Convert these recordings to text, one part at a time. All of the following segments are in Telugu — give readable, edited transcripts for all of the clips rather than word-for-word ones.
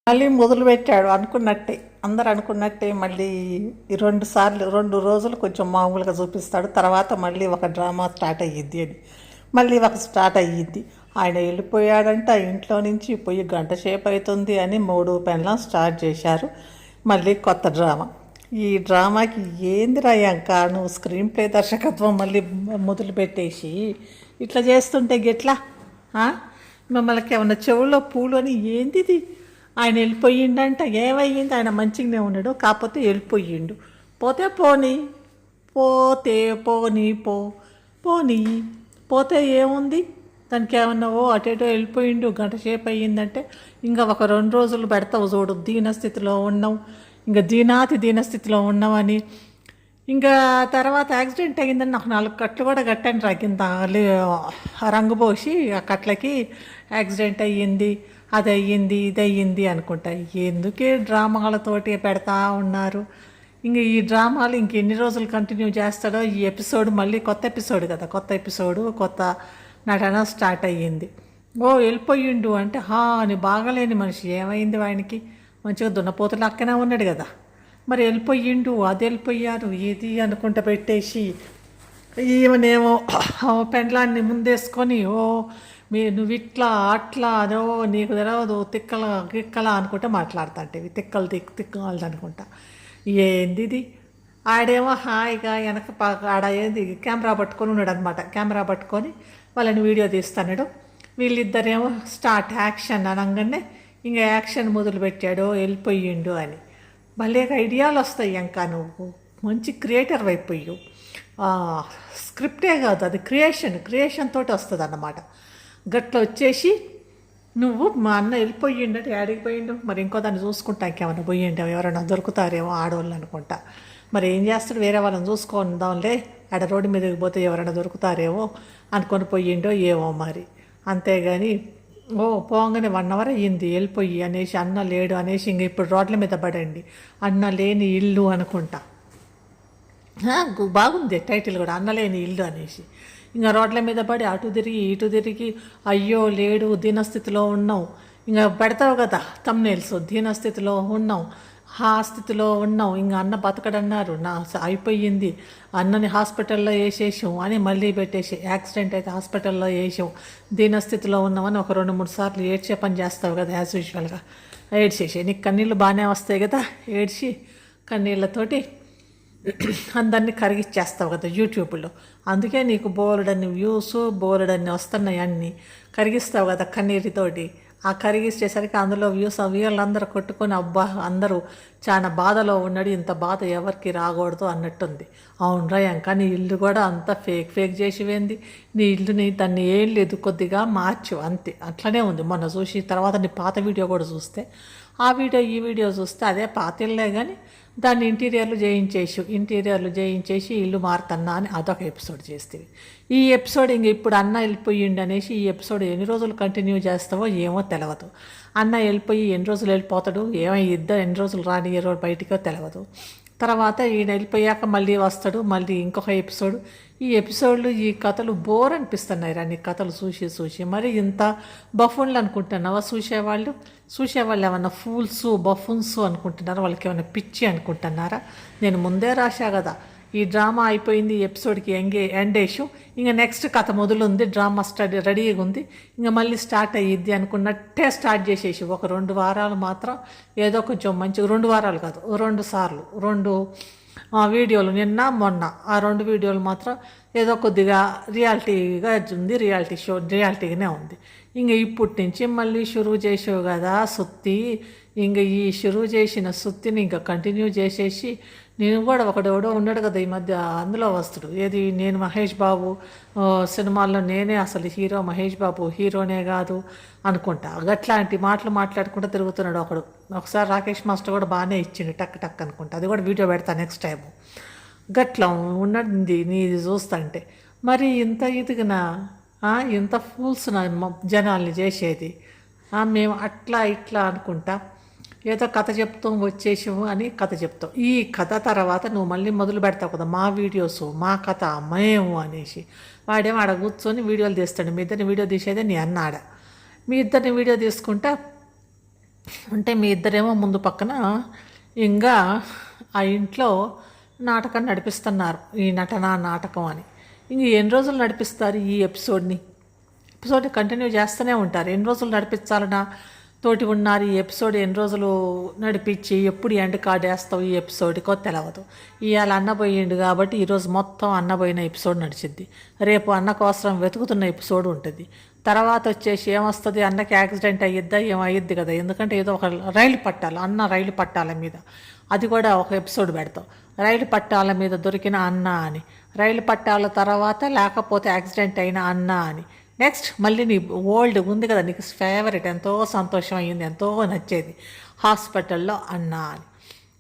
మళ్ళీ మొదలుపెట్టాడు అనుకున్నట్టే. అందరు అనుకున్నట్టే మళ్ళీ ఈ 2 సార్లు 2 రోజులు కొంచెం మామూలుగా చూపిస్తాడు. తర్వాత మళ్ళీ ఒక డ్రామా స్టార్ట్ అయ్యిద్ది అని మళ్ళీ ఒక స్టార్ట్ అయ్యిద్ది. ఆయన వెళ్ళిపోయాడంట ఇంట్లో నుంచి, పోయి గంట సేపు అవుతుంది అని 3 పెళ్ళం స్టార్ట్ చేశారు. మళ్ళీ కొత్త డ్రామా. ఈ డ్రామాకి ఏందిరా యాంక నువ్వు స్క్రీన్ ప్లే దర్శకత్వం మళ్ళీ మొదలుపెట్టేసి ఇట్లా చేస్తుంటే గిట్లా మిమ్మల్ని ఏమన్నా చెవుల్లో పూలు అని ఏందిది? ఆయన వెళ్ళిపోయిండంట. ఏమయ్యింది? ఆయన మంచిగానే ఉన్నాడు, కాకపోతే వెళ్ళిపోయిండు. పోతే పోనీ, పోతే పోనీ పోనీ పోతే ఏముంది దానికి? ఏమన్నా అటేటో వెళ్ళిపోయిండు గంట సేపు అయ్యిందంటే ఇంకా ఒక 2 రోజులు పెడతావు చూడు, దీనస్థితిలో ఉన్నావు, ఇంకా దీనస్థితిలో ఉన్నావని. ఇంకా తర్వాత యాక్సిడెంట్ అయ్యిందని నాకు 4 కట్లు కూడా కట్టాను రా కింద రంగు పోసి. ఆ కట్లకి యాక్సిడెంట్ అయ్యింది, అది అయ్యింది, ఇది అయ్యింది అనుకుంటా. ఎందుకే డ్రామాలతోటి పెడతా ఉన్నారు. ఇంక ఈ డ్రామాలు ఇంకెన్ని రోజులు కంటిన్యూ చేస్తాడో. ఈ ఎపిసోడ్ మళ్ళీ కొత్త ఎపిసోడ్ కదా, కొత్త ఎపిసోడు కొత్త నటన స్టార్ట్ అయ్యింది. వెళ్ళిపోయిండు అంటే అని బాగలేని మనిషి. ఏమైంది ఆయనకి? మంచిగా దున్నపోతులు అక్కనే ఉన్నాడు కదా, మరి వెళ్ళిపోయిండు. అది వెళ్ళిపోయారు ఇది అనుకుంటా పెట్టేసి ఈమెనేమో పెండ్లాన్ని ముందేసుకొని నువ్వు ఇట్లా అట్లా అదో నీకు తెలవదు తిక్కల అనుకుంటే మాట్లాడుతుంటేవి. తిక్కలు అనుకుంటా. ఏంది ఇది? ఆడేమో హాయిగా వెనక ఆడ ఏంది కెమెరా పట్టుకొని ఉన్నాడు అనమాట. కెమెరా పట్టుకొని వాళ్ళని వీడియో తీస్తున్నాడు. వీళ్ళిద్దరేమో స్టార్ట్ యాక్షన్ అనగానే ఇంకా యాక్షన్ మొదలుపెట్టాడు వెళ్ళిపోయిండు అని. భలే ఐడియాలు వస్తాయి ఇంకా. నువ్వు మంచి క్రియేటర్ అయిపోయావు. స్క్రిప్టే కాదు అది, క్రియేషన్ తోటి వస్తుంది అన్నమాట. గట్ల వచ్చేసి నువ్వు మా అన్న వెళ్ళిపోయిండట, యాడికి పోయిండు మరి, ఇంకో దాన్ని చూసుకుంటానికి ఏమన్నా పోయిండు, ఎవరైనా దొరుకుతారేమో ఆడవాళ్ళు అనుకుంటా. మరి ఏం చేస్తాడు, వేరే వాళ్ళని చూసుకుందాంలే, ఆడ రోడ్డు మీదకి పోతే ఎవరైనా దొరుకుతారేమో అనుకొని పోయిండో ఏమో మరి. అంతేగాని పోగానే 1 అవర్ అయ్యింది వెళ్ళిపోయి అనేసి, అన్న లేడు అనేసి ఇంక ఇప్పుడు రోడ్ల మీద పడండి, అన్న లేని ఇల్లు అనుకుంటా. బాగుంది టైటిల్ కూడా, అన్నలేని ఇల్లు అనేసి. ఇంకా రోడ్ల మీద పడి అటు తిరిగి ఇటు తిరిగి అయ్యో లేడు దీనస్థితిలో ఉన్నాం, ఇంకా పెడతావు కదా తమ్నేల్స్, దీనస్థితిలో ఉన్నాం, ఆ స్థితిలో ఉన్నాం, ఇంకా అన్న బతకడన్నారు, అయిపోయింది, అన్నని హాస్పిటల్లో వేసేసాం అని మళ్ళీ పెట్టేసి, యాక్సిడెంట్ అయితే హాస్పిటల్లో వేసాం, దీనస్థితిలో ఉన్నామని ఒక 2-3 సార్లు ఏడ్చే పని చేస్తావు కదా యాజ్ యూజువల్గా. ఏడ్చేసి నీకు కన్నీళ్ళు బాగానే వస్తాయి కదా, ఏడ్చి కన్నీళ్ళతోటి అందరినీ కరిగిచ్చేస్తావు కదా యూట్యూబ్లో. అందుకే నీకు బోలెడన్ని వ్యూస్ బోలెడన్ని వస్తున్నాయి, అన్నీ కరిగిస్తావు కదా కన్నీటితోటి. ఆ కరిగిచ్చేసరికి అందులో వ్యూలందరూ కొట్టుకొని అబ్బా అందరూ చాలా బాధలో ఉన్నాడు, ఇంత బాధ ఎవరికి రాకూడదు అన్నట్టుంది. అవునరా ఇంకా నీ ఇల్లు కూడా అంతా ఫేక్ చేసివేంది, నీ ఇల్లుని దాన్ని ఏం లేదు కొద్దిగా మార్చు అంతే, అట్లనే ఉంది. మొన్న చూసి తర్వాత నీ పాత వీడియో కూడా చూస్తే, ఆ వీడియో ఈ వీడియో చూస్తే అదే పాత ఇల్లే, కానీ దాన్ని ఇంటీరియర్లు చేయించేసి ఇల్లు మారుతన్నా అని అదొక ఎపిసోడ్ చేస్తేవి. ఈ ఎపిసోడ్ ఇంక ఇప్పుడు అన్న వెళ్ళిపోయిండు అనేసి ఈ ఎపిసోడ్ ఎన్ని రోజులు కంటిన్యూ చేస్తావో ఏమో తెలియదు. అన్న వెళ్ళిపోయి ఎన్ని రోజులు వెళ్ళిపోతాడు, ఇద్దరు ఎన్ని రోజులు రాని ఏ రోజు బయటికో తెలియదు. తర్వాత ఈయన వెళ్ళిపోయాక మళ్ళీ వస్తాడు, మళ్ళీ ఇంకొక ఎపిసోడ్. ఈ ఎపిసోడ్లు ఈ కథలు బోర్ అనిపిస్తున్నాయి రా నీ కథలు చూసి. మరి ఇంత బఫూన్లు అనుకుంటున్నావా చూసేవాళ్ళు ఏమన్నా ఫూల్స్ బఫూన్స్ అనుకుంటున్నారా? వాళ్ళకి ఏమైనా పిచ్చి అనుకుంటున్నారా? నేను ముందే రాశా కదా ఈ డ్రామా అయిపోయింది, ఎపిసోడ్కి ఎండేషు, ఇంకా నెక్స్ట్ కథ మొదలుంది, డ్రామా రెడీగా ఉంది, ఇంకా మళ్ళీ స్టార్ట్ అయ్యిద్ది అనుకున్నట్టే స్టార్ట్ చేసేసి ఒక 2 వారాలు మాత్రం ఏదో కొంచెం మంచిగా, 2 వారాలు కాదు 2 సార్లు 2 వీడియోలు, నిన్న మొన్న ఆ 2 వీడియోలు మాత్రం ఏదో కొద్దిగా రియాలిటీగా ఉంది, రియాలిటీగానే ఉంది. ఇంక ఇప్పటి నుంచి మళ్ళీ షురువు చేసావు కదా సుత్తి, ఇంక ఈ షురువు చేసిన సుత్తిని ఇంకా కంటిన్యూ చేసేసి, నేను కూడా ఒకడెవడో ఉన్నాడు కదా ఈ మధ్య అందులో వస్తుడు, ఏది నేను మహేష్ బాబు సినిమాల్లో నేనే అసలు హీరో, మహేష్ బాబు హీరోనే కాదు అనుకుంటా, అట్లాంటి మాటలు మాట్లాడుకుంటూ తిరుగుతున్నాడు ఒకడు. ఒకసారి రాకేష్ మాస్టర్ కూడా బాగానే ఇచ్చిండు టక్ అనుకుంటా, అది కూడా వీడియో పెడతా నెక్స్ట్ టైము. గట్లా ఉన్నది నీది చూస్తుంటే. మరి ఇంత ఇదిగినా ఇంత ఫూల్స్ జనాల్ని చేసేది. మేము అట్లా ఇట్లా అనుకుంటా ఏదో కథ చెప్తాం వచ్చేసాము అని కథ చెప్తాం. ఈ కథ తర్వాత నువ్వు మళ్ళీ మొదలు పెడతావు కదా మా వీడియోస్ మా కథ మేము అనేసి. వాడేమో ఆడ కూర్చొని వీడియోలు తీస్తాడు, మీ ఇద్దరిని వీడియో తీసేదే నీ అన్నాడ. మీ ఇద్దరిని వీడియో తీసుకుంటా అంటే మీ ఇద్దరేమో ముందు పక్కన ఇంకా ఆ ఇంట్లో నాటకం నడిపిస్తున్నారు, ఈ నటన నాటకం అని. ఇంక ఎన్ని రోజులు నడిపిస్తారు ఈ ఎపిసోడ్ కంటిన్యూ చేస్తూనే ఉంటారు. ఎన్ని రోజులు నడిపించాలన్నా తోటి ఉన్నారు. ఈ ఎపిసోడ్ ఎన్ని రోజులు నడిపించి ఎప్పుడు ఎండ్ కార్డ్ వేస్తావు ఈ ఎపిసోడ్కో తెలవదు. ఇవాళ అన్నపోయిండు కాబట్టి ఈరోజు మొత్తం అన్నపోయిన ఎపిసోడ్ నడిచిద్ది. రేపు అన్న కోసం వెతుకుతున్న ఎపిసోడ్ ఉంటుంది. తర్వాత వచ్చేసి ఏమొస్తుంది, అన్నకి యాక్సిడెంట్ అయ్యిద్దా ఏమయ్యిద్ది కదా, ఎందుకంటే ఏదో ఒక రైలు పట్టాలి, అన్న రైలు పట్టాల మీద, అది కూడా ఒక ఎపిసోడ్ పెడతాం. రైలు పట్టాల మీద దొరికిన అన్న అని, రైలు పట్టాల తర్వాత లేకపోతే యాక్సిడెంట్ అయిన అన్న అని. నెక్స్ట్ మళ్ళీ నీ ఓల్డ్ ఉంది కదా, నీకు ఫేవరెట్, ఎంతో సంతోషం అయ్యింది, ఎంతో నచ్చేది, హాస్పిటల్లో అన్న అని.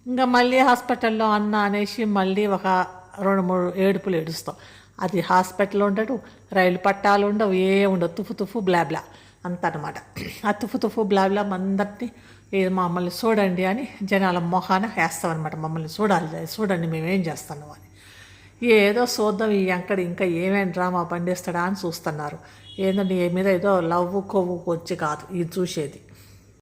ఇంకా మళ్ళీ హాస్పిటల్లో అన్న అనేసి మళ్ళీ ఒక 2-3 ఏడుపులు ఏడుస్తాం. అది హాస్పిటల్ ఉండడు, రైలు పట్టాలు ఉండవు, ఏ ఉండవు, తుఫు బ్లాబ్లా అంత అనమాట. ఆ తుఫు బ్లాబ్లా అందరినీ మమ్మల్ని చూడండి అని జనాల మొహాన వేస్తామన్నమాట. మమ్మల్ని చూడండి మేమేం చేస్తున్నాం అని. ఏదో చూద్దాం ఈ అంకడి ఇంకా ఏమేమి డ్రామా పండిస్తాడా అని చూస్తున్నారు. ఏంటంటే ఏ మీద ఏదో లవ్ కొవ్వు వచ్చి కాదు ఇది చూసేది.